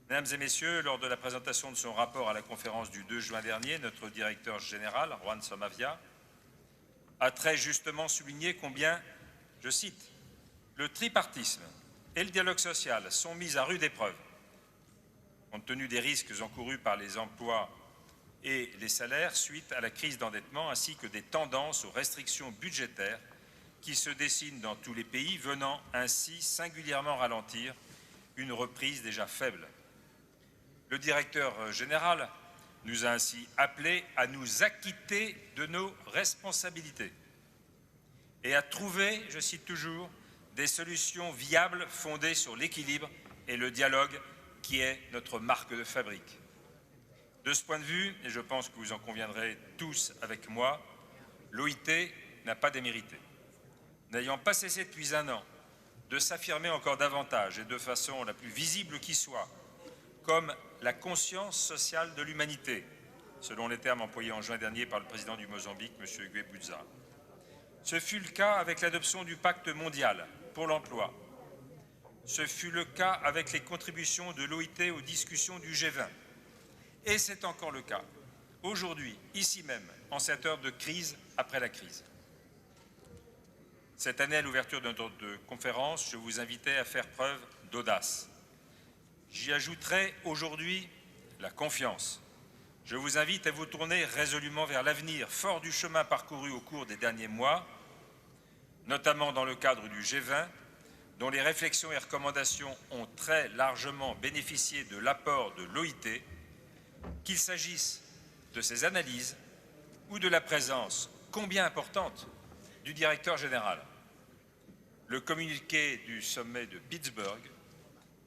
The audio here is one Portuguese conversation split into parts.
Mesdames et Messieurs, lors de la présentation de son rapport à la conférence du 2 juin dernier, notre directeur général, Juan Somavia, a très justement souligné combien, je cite, « le tripartisme et le dialogue social sont mis à rude épreuve, compte tenu des risques encourus par les emplois et les salaires suite à la crise d'endettement, ainsi que des tendances aux restrictions budgétaires qui se dessinent dans tous les pays, venant ainsi singulièrement ralentir une reprise déjà faible. Le directeur général nous a ainsi appelés à nous acquitter de nos responsabilités et à trouver, je cite toujours, des solutions viables fondées sur l'équilibre et le dialogue qui est notre marque de fabrique. De ce point de vue, et je pense que vous en conviendrez tous avec moi, l'OIT n'a pas démérité. N'ayant pas cessé depuis un an de s'affirmer encore davantage et de façon la plus visible qui soit, comme la conscience sociale de l'humanité, selon les termes employés en juin dernier par le président du Mozambique, M. Guebuza. Ce fut le cas avec l'adoption du pacte mondial pour l'emploi. Ce fut le cas avec les contributions de l'OIT aux discussions du G20. Et c'est encore le cas aujourd'hui, ici même, en cette heure de crise après la crise. Cette année, à l'ouverture de notre conférence, je vous invitais à faire preuve d'audace. J'y ajouterai aujourd'hui la confiance. Je vous invite à vous tourner résolument vers l'avenir, fort du chemin parcouru au cours des derniers mois, notamment dans le cadre du G20, dont les réflexions et recommandations ont très largement bénéficié de l'apport de l'OIT, qu'il s'agisse de ses analyses ou de la présence combien importante du directeur général. Le communiqué du sommet de Pittsburgh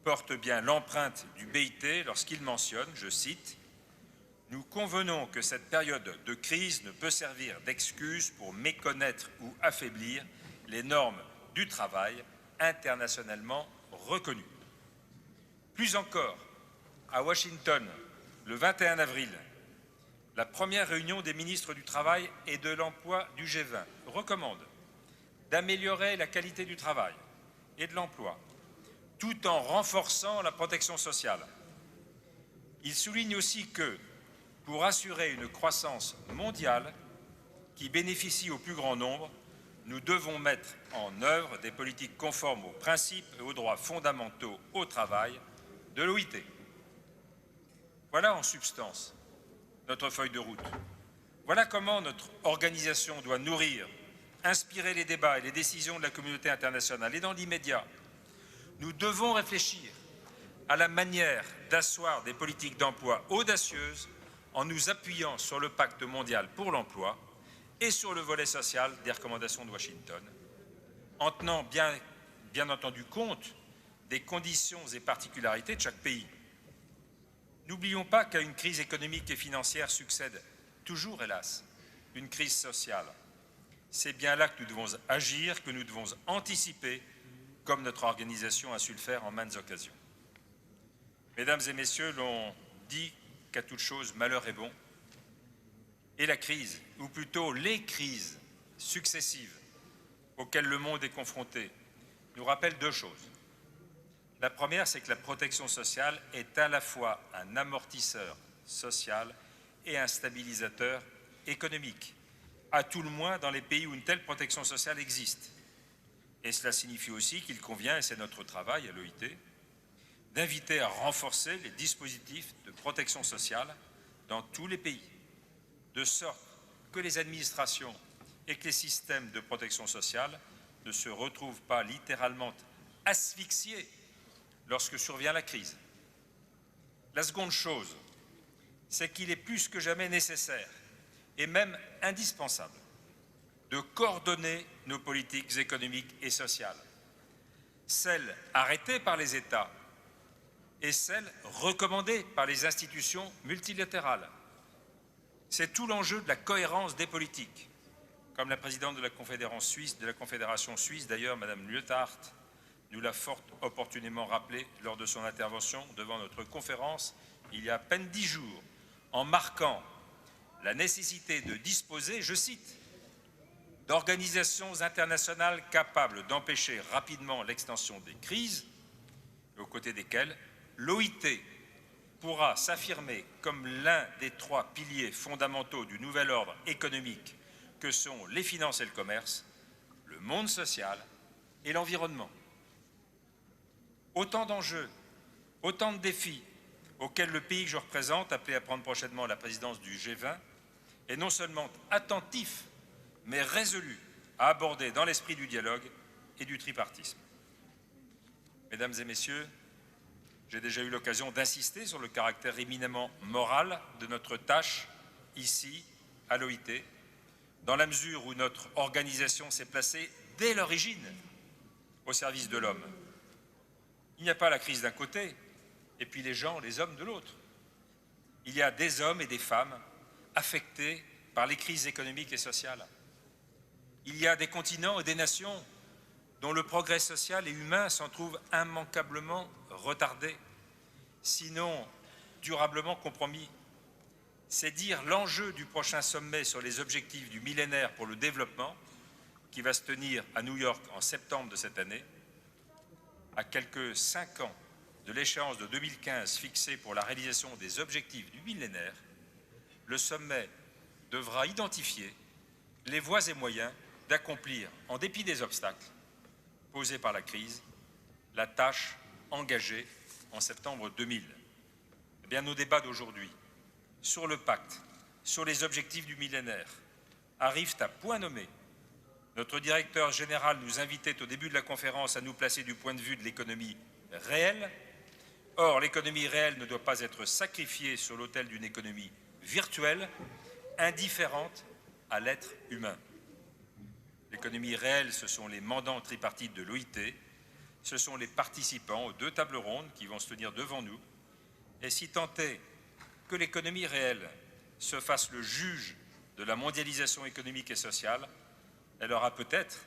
porte bien l'empreinte du BIT lorsqu'il mentionne, je cite, « Nous convenons que cette période de crise ne peut servir d'excuse pour méconnaître ou affaiblir les normes du travail internationalement reconnues. » Plus encore, à Washington, le 21 avril, la première réunion des ministres du Travail et de l'Emploi du G20 recommande d'améliorer la qualité du travail et de l'emploi, tout en renforçant la protection sociale. Il souligne aussi que, pour assurer une croissance mondiale qui bénéficie au plus grand nombre, nous devons mettre en œuvre des politiques conformes aux principes et aux droits fondamentaux au travail de l'OIT. Voilà en substance notre feuille de route. Voilà comment notre organisation doit nourrir, inspirer les débats et les décisions de la communauté internationale. Et dans l'immédiat, nous devons réfléchir à la manière d'asseoir des politiques d'emploi audacieuses en nous appuyant sur le pacte mondial pour l'emploi et sur le volet social des recommandations de Washington, en tenant bien entendu compte des conditions et particularités de chaque pays. N'oublions pas qu'à une crise économique et financière succède toujours, hélas, une crise sociale. C'est bien là que nous devons agir, que nous devons anticiper, comme notre organisation a su le faire en maintes occasions. Mesdames et Messieurs, l'on dit qu'à toute chose, malheur est bon. Et la crise, ou plutôt les crises successives auxquelles le monde est confronté, nous rappellent deux choses. La première, c'est que la protection sociale est à la fois un amortisseur social et un stabilisateur économique, à tout le moins dans les pays où une telle protection sociale existe. Et cela signifie aussi qu'il convient, et c'est notre travail à l'OIT, d'inviter à renforcer les dispositifs de protection sociale dans tous les pays, de sorte que les administrations et que les systèmes de protection sociale ne se retrouvent pas littéralement asphyxiés lorsque survient la crise. La seconde chose, c'est qu'il est plus que jamais nécessaire et même indispensable de coordonner nos politiques économiques et sociales, celles arrêtées par les États et celles recommandées par les institutions multilatérales. C'est tout l'enjeu de la cohérence des politiques. Comme la présidente de la Confédération suisse, d'ailleurs, Madame Liotard, nous l'a fort opportunément rappelé lors de son intervention devant notre conférence il y a à peine 10 jours, en marquant la nécessité de disposer, je cite, d'organisations internationales capables d'empêcher rapidement l'extension des crises, aux côtés desquelles l'OIT pourra s'affirmer comme l'un des 3 piliers fondamentaux du nouvel ordre économique que sont les finances et le commerce, le monde social et l'environnement. Autant d'enjeux, autant de défis auxquels le pays que je représente, appelé à prendre prochainement la présidence du G20, est non seulement attentif, mais résolu à aborder dans l'esprit du dialogue et du tripartisme. Mesdames et messieurs, j'ai déjà eu l'occasion d'insister sur le caractère éminemment moral de notre tâche ici, à l'OIT, dans la mesure où notre organisation s'est placée dès l'origine au service de l'homme. Il n'y a pas la crise d'un côté et puis les gens, les hommes de l'autre. Il y a des hommes et des femmes affectés par les crises économiques et sociales. Il y a des continents et des nations dont le progrès social et humain s'en trouve immanquablement retardé, sinon durablement compromis. C'est dire l'enjeu du prochain sommet sur les objectifs du millénaire pour le développement, qui va se tenir à New York en septembre de cette année, à quelques 5 ans de l'échéance de 2015 fixée pour la réalisation des objectifs du millénaire. Le sommet devra identifier les voies et moyens d'accomplir, en dépit des obstacles posés par la crise, la tâche engagée en septembre 2000. Eh bien, nos débats d'aujourd'hui sur le pacte, sur les objectifs du millénaire, arrivent à point nommé. Notre directeur général nous invitait au début de la conférence à nous placer du point de vue de l'économie réelle. Or, l'économie réelle ne doit pas être sacrifiée sur l'autel d'une économie virtuelle, indifférente à l'être humain. L'économie réelle, ce sont les mandants tripartites de l'OIT, ce sont les participants aux 2 tables rondes qui vont se tenir devant nous. Et si tant est que l'économie réelle se fasse le juge de la mondialisation économique et sociale, elle aura peut-être,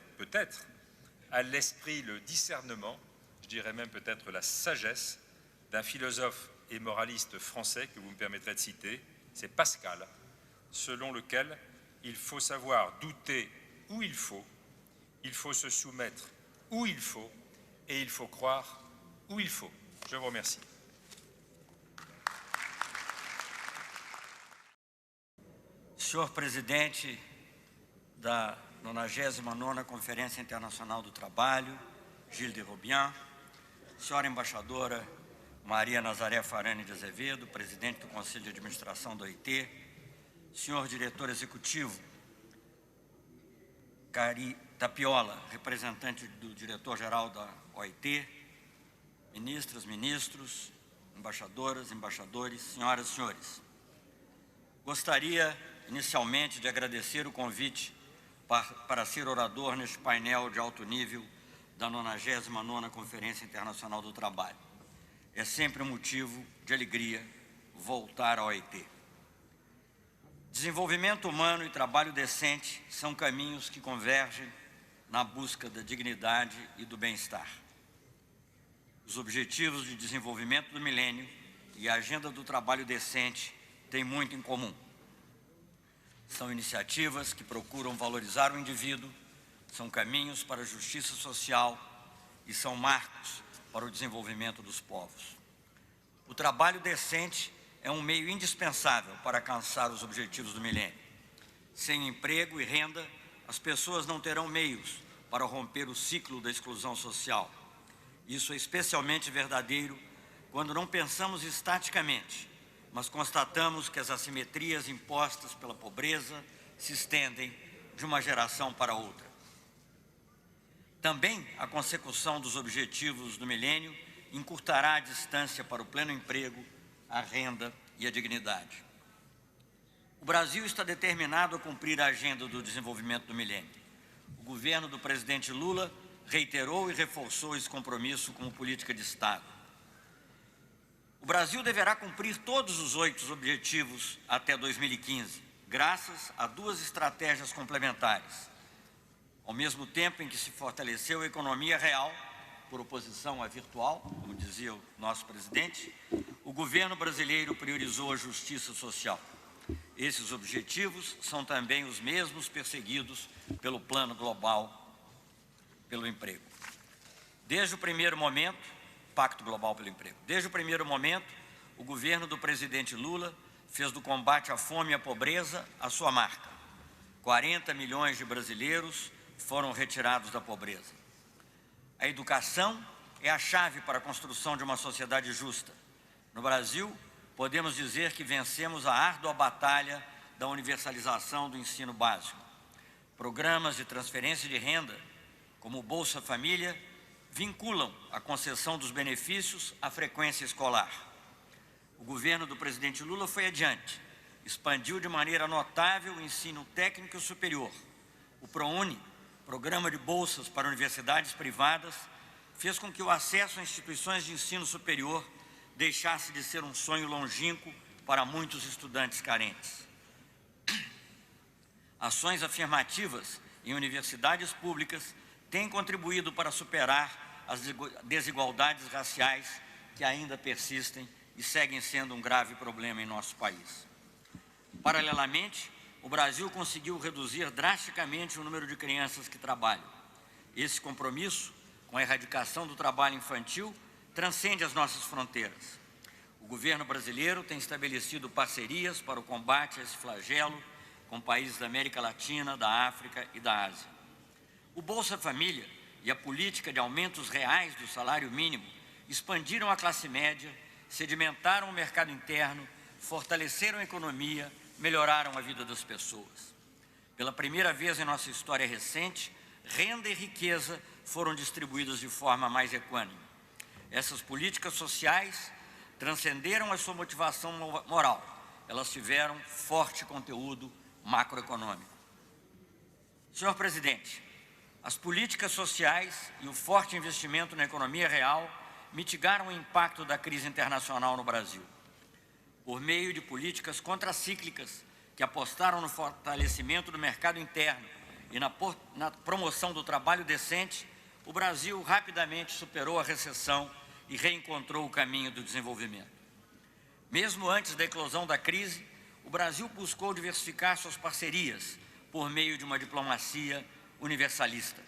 à l'esprit le discernement, je dirais même peut-être la sagesse, d'un philosophe et moraliste français que vous me permettrez de citer, c'est Pascal, selon lequel il faut savoir douter où il faut se soumettre où il faut, et il faut croire où il faut. Je vous remercie. Senhor presidente da 99ª Conferência Internacional do Trabalho, Gilles de Roubian, senhora embaixadora Maria Nazaré Farani de Azevedo, presidente do Conselho de Administração da OIT, senhor diretor executivo Cari Tapiola, representante do diretor-geral da OIT, ministras, ministros, embaixadoras, embaixadores, senhoras e senhores. Gostaria, inicialmente, de agradecer o convite para ser orador neste painel de alto nível da 99ª Conferência Internacional do Trabalho. É sempre um motivo de alegria voltar à OIT. Desenvolvimento humano e trabalho decente são caminhos que convergem na busca da dignidade e do bem-estar. Os Objetivos de Desenvolvimento do Milênio e a Agenda do Trabalho Decente têm muito em comum. São iniciativas que procuram valorizar o indivíduo, são caminhos para a justiça social e são marcos para o desenvolvimento dos povos. O trabalho decente é um meio indispensável para alcançar os objetivos do milênio. Sem emprego e renda, as pessoas não terão meios para romper o ciclo da exclusão social. Isso é especialmente verdadeiro quando não pensamos estaticamente, mas constatamos que as assimetrias impostas pela pobreza se estendem de uma geração para outra. Também a consecução dos objetivos do milênio encurtará a distância para o pleno emprego, a renda e a dignidade. O Brasil está determinado a cumprir a agenda do desenvolvimento do milênio. O governo do presidente Lula reiterou e reforçou esse compromisso como política de Estado. O Brasil deverá cumprir todos os 8 objetivos até 2015, graças a 2 estratégias complementares. Ao mesmo tempo em que se fortaleceu a economia real, por oposição à virtual, como dizia o nosso presidente, o governo brasileiro priorizou a justiça social. Esses objetivos são também os mesmos perseguidos pelo Plano Global pelo Emprego. Desde o primeiro momento, Pacto Global pelo Emprego. Desde o primeiro momento, o governo do presidente Lula fez do combate à fome e à pobreza a sua marca. 40 milhões de brasileiros foram retirados da pobreza. A educação é a chave para a construção de uma sociedade justa. No Brasil, podemos dizer que vencemos a árdua batalha da universalização do ensino básico. Programas de transferência de renda, como o Bolsa Família, vinculam a concessão dos benefícios à frequência escolar. O governo do presidente Lula foi adiante, expandiu de maneira notável o ensino técnico e superior. O ProUni, Programa de Bolsas para Universidades Privadas, fez com que o acesso a instituições de ensino superior deixasse de ser um sonho longínquo para muitos estudantes carentes. Ações afirmativas em universidades públicas têm contribuído para superar as desigualdades raciais que ainda persistem e seguem sendo um grave problema em nosso país. Paralelamente, o Brasil conseguiu reduzir drasticamente o número de crianças que trabalham. Esse compromisso com a erradicação do trabalho infantil transcende as nossas fronteiras. O governo brasileiro tem estabelecido parcerias para o combate a esse flagelo com países da América Latina, da África e da Ásia. O Bolsa Família e a política de aumentos reais do salário mínimo expandiram a classe média, sedimentaram o mercado interno, fortaleceram a economia, melhoraram a vida das pessoas. Pela primeira vez em nossa história recente, renda e riqueza foram distribuídos de forma mais equânime. Essas políticas sociais transcenderam a sua motivação moral. Elas tiveram forte conteúdo macroeconômico. Senhor presidente, as políticas sociais e o forte investimento na economia real mitigaram o impacto da crise internacional no Brasil. Por meio de políticas contracíclicas que apostaram no fortalecimento do mercado interno e na promoção do trabalho decente, o Brasil rapidamente superou a recessão e reencontrou o caminho do desenvolvimento. Mesmo antes da eclosão da crise, o Brasil buscou diversificar suas parcerias por meio de uma diplomacia universalista.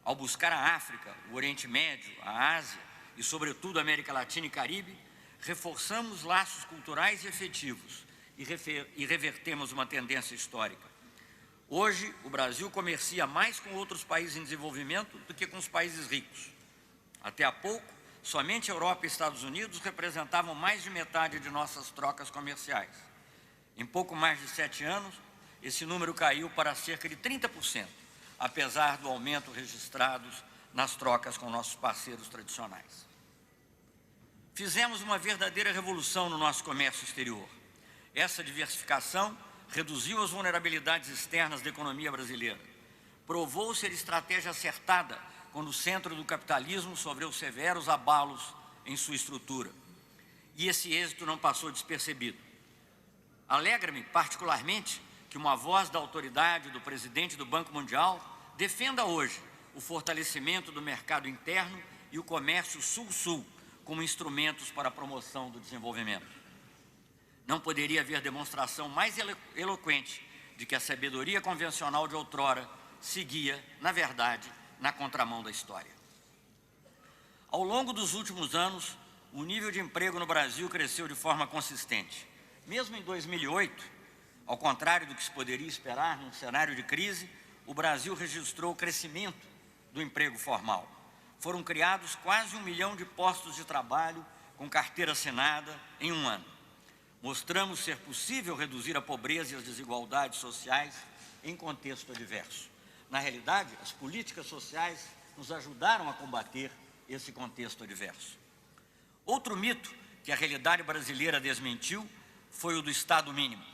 Ao buscar a África, o Oriente Médio, a Ásia e, sobretudo, a América Latina e Caribe, reforçamos laços culturais e efetivos e revertemos uma tendência histórica. Hoje, o Brasil comercia mais com outros países em desenvolvimento do que com os países ricos. Até há pouco, somente a Europa e Estados Unidos representavam mais de metade de nossas trocas comerciais. Em pouco mais de 7 anos, esse número caiu para cerca de 30%, apesar do aumento registrado nas trocas com nossos parceiros tradicionais. Fizemos uma verdadeira revolução no nosso comércio exterior. Essa diversificação reduziu as vulnerabilidades externas da economia brasileira. Provou ser estratégia acertada quando o centro do capitalismo sofreu severos abalos em sua estrutura. E esse êxito não passou despercebido. Alegra-me particularmente que uma voz da autoridade do presidente do Banco Mundial defenda hoje o fortalecimento do mercado interno e o comércio sul-sul como instrumentos para a promoção do desenvolvimento. Não poderia haver demonstração mais eloquente de que a sabedoria convencional de outrora seguia, na verdade, na contramão da história. Ao longo dos últimos anos, o nível de emprego no Brasil cresceu de forma consistente. Mesmo em 2008, ao contrário do que se poderia esperar num cenário de crise, o Brasil registrou o crescimento do emprego formal. Foram criados quase 1 milhão de postos de trabalho com carteira assinada em um ano. Mostramos ser possível reduzir a pobreza e as desigualdades sociais em contexto adverso. Na realidade, as políticas sociais nos ajudaram a combater esse contexto adverso. Outro mito que a realidade brasileira desmentiu foi o do Estado mínimo.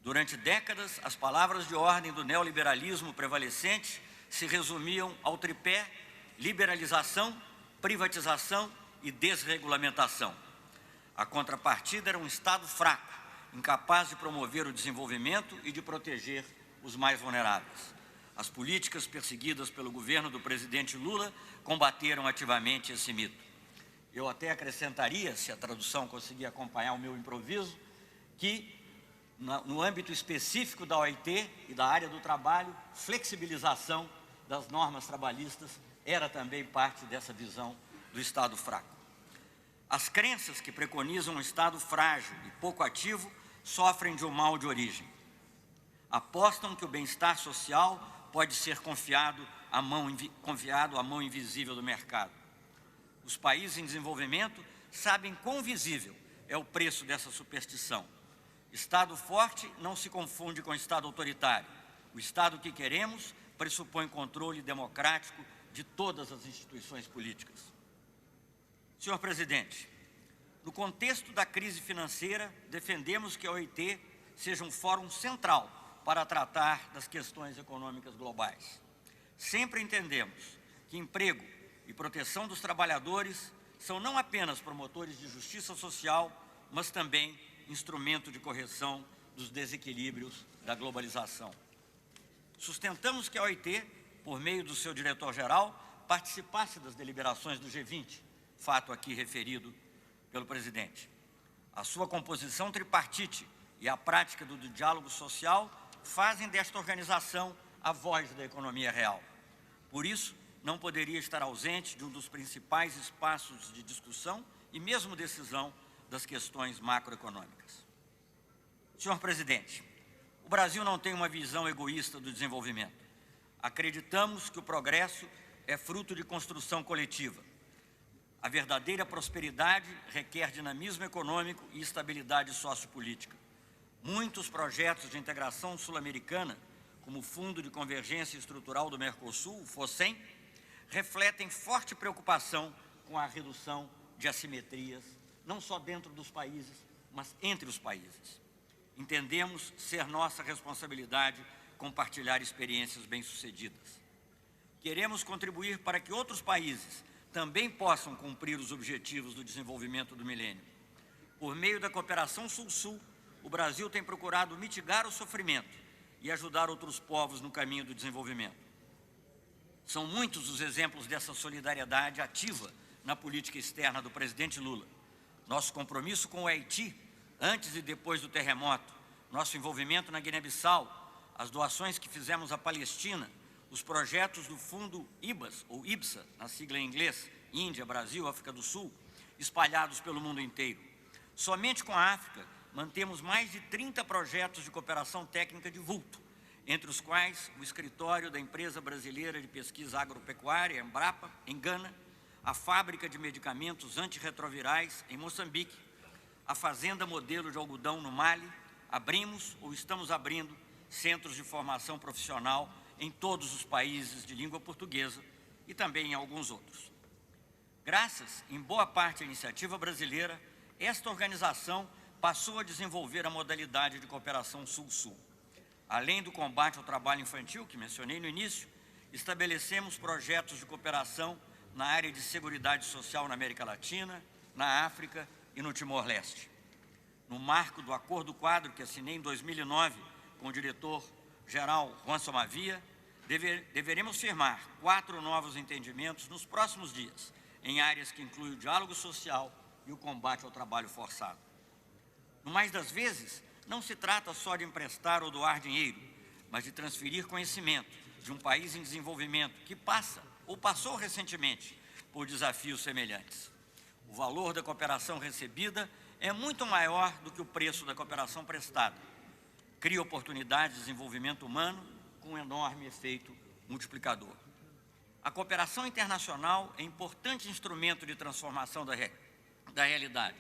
Durante décadas, as palavras de ordem do neoliberalismo prevalecente se resumiam ao tripé liberalização, privatização e desregulamentação. A contrapartida era um Estado fraco, incapaz de promover o desenvolvimento e de proteger os mais vulneráveis. As políticas perseguidas pelo governo do presidente Lula combateram ativamente esse mito. Eu até acrescentaria, se a tradução conseguir acompanhar o meu improviso, que no âmbito específico da OIT e da área do trabalho, flexibilização das normas trabalhistas era também parte dessa visão do Estado fraco. As crenças que preconizam um Estado frágil e pouco ativo sofrem de um mal de origem. Apostam que o bem-estar social pode ser confiado à mão invisível do mercado. Os países em desenvolvimento sabem quão visível é o preço dessa superstição. Estado forte não se confunde com Estado autoritário. O Estado que queremos pressupõe controle democrático de todas as instituições políticas. Senhor Presidente, no contexto da crise financeira, defendemos que a OIT seja um fórum central para tratar das questões econômicas globais. Sempre entendemos que emprego e proteção dos trabalhadores são não apenas promotores de justiça social, mas também instrumento de correção dos desequilíbrios da globalização. Sustentamos que a OIT, por meio do seu diretor-geral, participasse das deliberações do G20, fato aqui referido pelo presidente. A sua composição tripartite e a prática do diálogo social fazem desta organização a voz da economia real. Por isso, não poderia estar ausente de um dos principais espaços de discussão e mesmo decisão das questões macroeconômicas. Senhor Presidente, o Brasil não tem uma visão egoísta do desenvolvimento. Acreditamos que o progresso é fruto de construção coletiva. A verdadeira prosperidade requer dinamismo econômico e estabilidade sociopolítica. Muitos projetos de integração sul-americana, como o Fundo de Convergência Estrutural do Mercosul, o FOSEM, refletem forte preocupação com a redução de assimetrias, não só dentro dos países, mas entre os países. Entendemos ser nossa responsabilidade compartilhar experiências bem-sucedidas. Queremos contribuir para que outros países também possam cumprir os objetivos do desenvolvimento do milênio. Por meio da cooperação Sul-Sul, o Brasil tem procurado mitigar o sofrimento e ajudar outros povos no caminho do desenvolvimento. São muitos os exemplos dessa solidariedade ativa na política externa do presidente Lula. Nosso compromisso com o Haiti, antes e depois do terremoto, nosso envolvimento na Guiné-Bissau, as doações que fizemos à Palestina, os projetos do Fundo IBAS, ou IBSA, na sigla em inglês, Índia, Brasil, África do Sul, espalhados pelo mundo inteiro. Somente com a África, mantemos mais de 30 projetos de cooperação técnica de vulto, entre os quais o escritório da Empresa Brasileira de Pesquisa Agropecuária, Embrapa, em Gana, a Fábrica de Medicamentos Antirretrovirais, em Moçambique, a Fazenda Modelo de Algodão, no Mali. Abrimos ou estamos abrindo centros de formação profissional em todos os países de língua portuguesa e também em alguns outros. Graças, em boa parte, à iniciativa brasileira, esta organização passou a desenvolver a modalidade de cooperação Sul-Sul. Além do combate ao trabalho infantil, que mencionei no início, estabelecemos projetos de cooperação na área de seguridade social na América Latina, na África e no Timor-Leste. No marco do Acordo Quadro que assinei em 2009 com o diretor-geral Juan Somavia, deveremos firmar 4 novos entendimentos nos próximos dias, em áreas que incluem o diálogo social e o combate ao trabalho forçado. No mais das vezes, não se trata só de emprestar ou doar dinheiro, mas de transferir conhecimento de um país em desenvolvimento que passa ou passou recentemente por desafios semelhantes. O valor da cooperação recebida é muito maior do que o preço da cooperação prestada. Cria oportunidades de desenvolvimento humano com um enorme efeito multiplicador. A cooperação internacional é importante instrumento de transformação da realidade.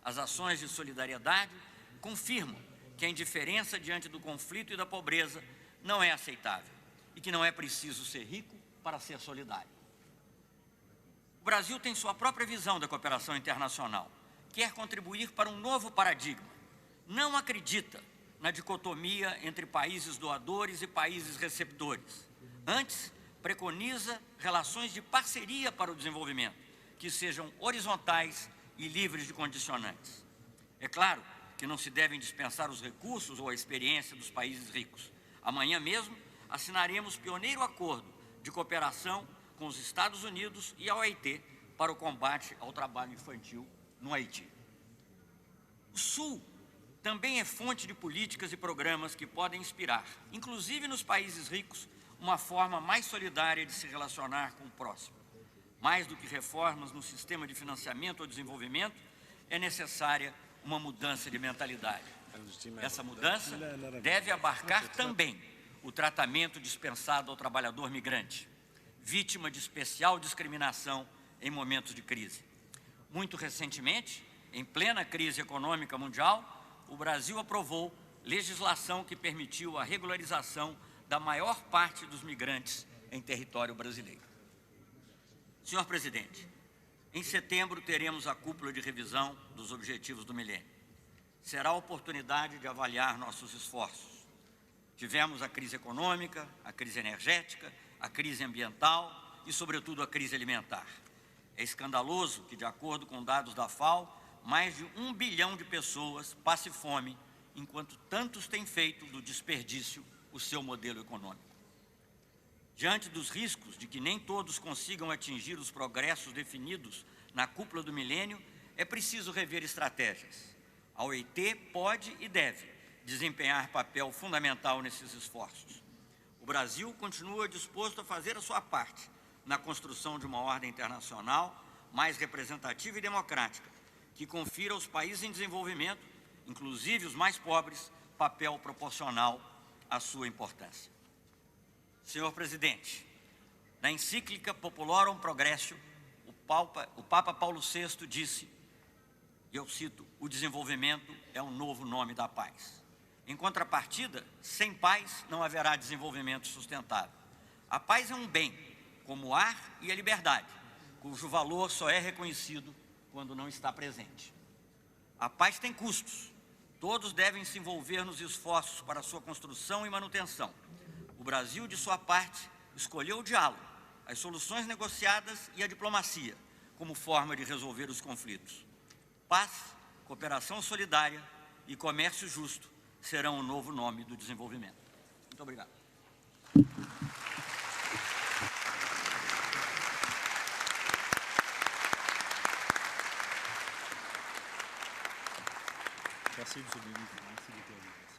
As ações de solidariedade confirmam que a indiferença diante do conflito e da pobreza não é aceitável e que não é preciso ser rico para ser solidário. O Brasil tem sua própria visão da cooperação internacional. Quer contribuir para um novo paradigma. Não acredita na dicotomia entre países doadores e países receptores. Antes, preconiza relações de parceria para o desenvolvimento, que sejam horizontais e livres de condicionantes. É claro que não se devem dispensar os recursos ou a experiência dos países ricos. Amanhã mesmo, assinaremos pioneiro acordo de cooperação com os Estados Unidos e a OIT para o combate ao trabalho infantil no Haiti. O Sul também é fonte de políticas e programas que podem inspirar, inclusive nos países ricos, uma forma mais solidária de se relacionar com o próximo. Mais do que reformas no sistema de financiamento ao desenvolvimento, é necessária uma mudança de mentalidade. Essa mudança deve abarcar também o tratamento dispensado ao trabalhador migrante, vítima de especial discriminação em momentos de crise. Muito recentemente, em plena crise econômica mundial, o Brasil aprovou legislação que permitiu a regularização da maior parte dos migrantes em território brasileiro. Senhor Presidente, em setembro teremos a cúpula de revisão dos Objetivos do Milênio. Será a oportunidade de avaliar nossos esforços. Tivemos a crise econômica, a crise energética, a crise ambiental e, sobretudo, a crise alimentar. É escandaloso que, de acordo com dados da FAO, mais de 1 bilhão de pessoas passem fome, enquanto tantos têm feito do desperdício o seu modelo econômico. Diante dos riscos de que nem todos consigam atingir os progressos definidos na cúpula do milênio, é preciso rever estratégias. A OIT pode e deve desempenhar papel fundamental nesses esforços. O Brasil continua disposto a fazer a sua parte na construção de uma ordem internacional mais representativa e democrática, que confira aos países em desenvolvimento, inclusive os mais pobres, papel proporcional à sua importância. Senhor Presidente, na encíclica Populorum Progressio, o Papa Paulo VI disse, e eu cito, o desenvolvimento é o novo nome da paz. Em contrapartida, sem paz não haverá desenvolvimento sustentável. A paz é um bem, como o ar e a liberdade, cujo valor só é reconhecido quando não está presente. A paz tem custos. Todos devem se envolver nos esforços para sua construção e manutenção. O Brasil, de sua parte, escolheu o diálogo, as soluções negociadas e a diplomacia como forma de resolver os conflitos. Paz, cooperação solidária e comércio justo serão o novo nome do desenvolvimento. Muito obrigado. Merci, M. le ministre. Merci beaucoup.